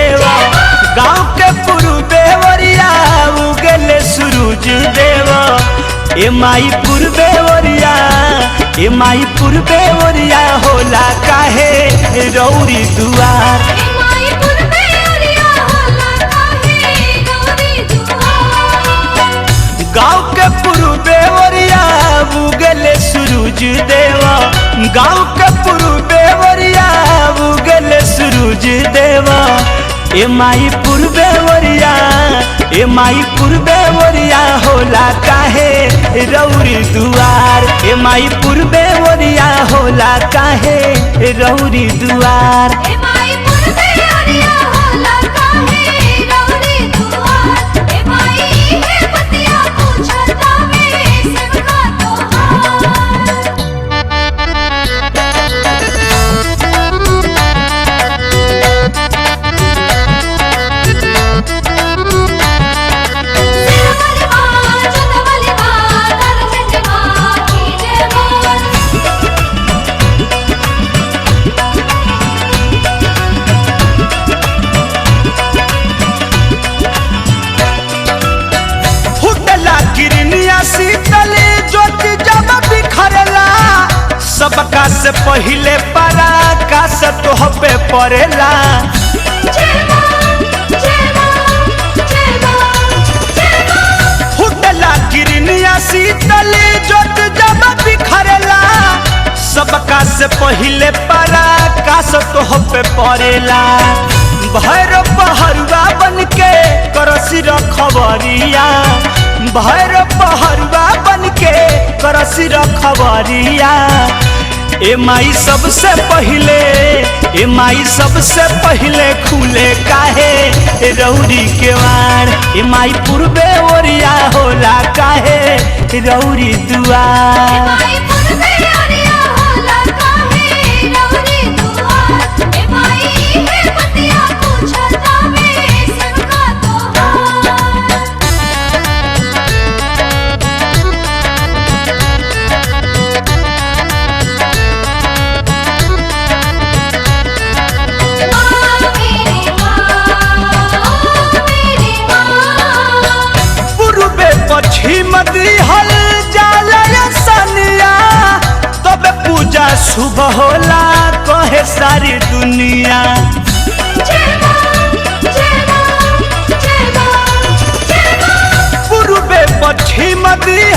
देवा गाँव के पूर्वे ओरिया उगले सूरज देवा ए माई पूर्वे ओरिया ए माई पूर्वे ओरिया होला काहे रौरी दुआर गाँव के पूर्वे ओरिया उगले सूरज देवा गाँव के पूर्वे ओरिया उगले सूरज देवा ए माई पूर्वे ओरिया ए माई पूर्वे ओरिया होला काहे रौरी दुआर ए माई पूर्वे ओरिया होला काहे रौरी दुआर सबका से पहिले परा का से तोह पे पड़ेला फुटला किरनिया शीतल जोत जब बिखरेला सबका से पहिले परा का से तोह पे पड़ेला भैरव पहरुआ बन के करसी रखबरिया भैरव पहरुआ बन के करसी रखबरिया ए माई सबसे पहिले ए माई सबसे पहिले खुले काहे रौरी के वार ए माई पूर्वे ओरिया होला काहे रौरी दुआर हल जाला सनिया तब पूजा सुबह होला कहे सारी दुनिया पूर्वे पश्चिम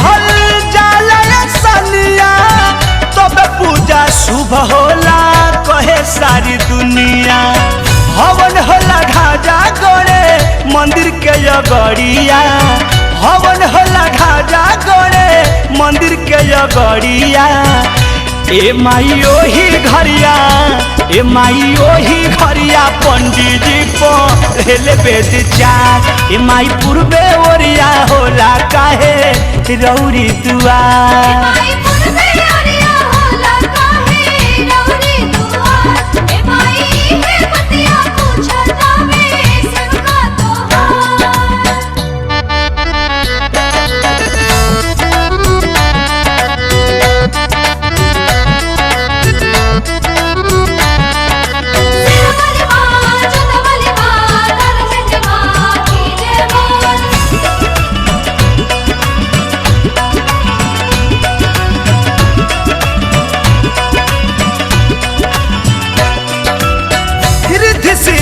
हल जाला सनिया तब पूजा सुबह होला कहे सारी दुनिया हवन होला ढाजा गड़े मंदिर के जगड़िया हवन होला ढाजा गड़े मंदिर के जगड़िया ए माई ओही घरिया ए माई ओही घरिया पंडित जी पढ़ेले वेद चार ए माई पूर्वे ओरिया होला काहे रौरी दुआर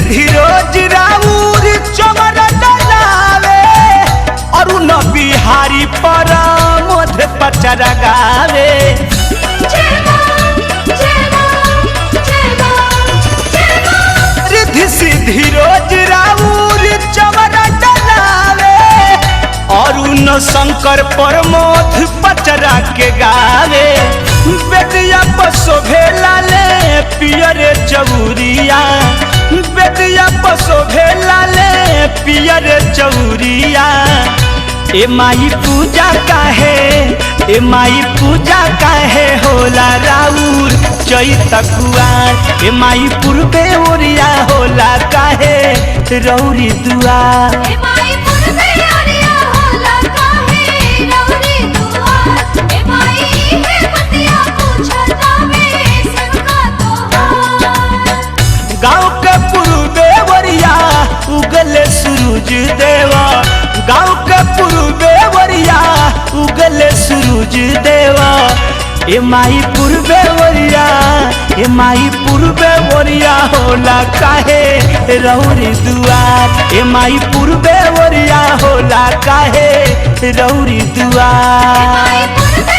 धीरोज राउर चमर डलावे अरुण बिहारी पर मोध पचर गावे रिद्धि सिद्धि रोज राउर चमर डलावे अरुण शंकर पर मोध पचरा के गावे बेटिया पसोभेला ले पियरे चौरिया बेटिया पसोभेला ले पियरे चौरिया ए माई पूजा काहे ए माई पूजा काहे होला राउर चैत कुआर ए माई पूर्वे ओरिया होला काहे रौरी दुआर गाँव के पूर्वे ओरिया ए माई पूर्वे ओरिया ए माई पूर्वे ओरिया होला काहे रौरी दुआर ए माई पूर्वे ओरिया होला काहे रौरी दुआर।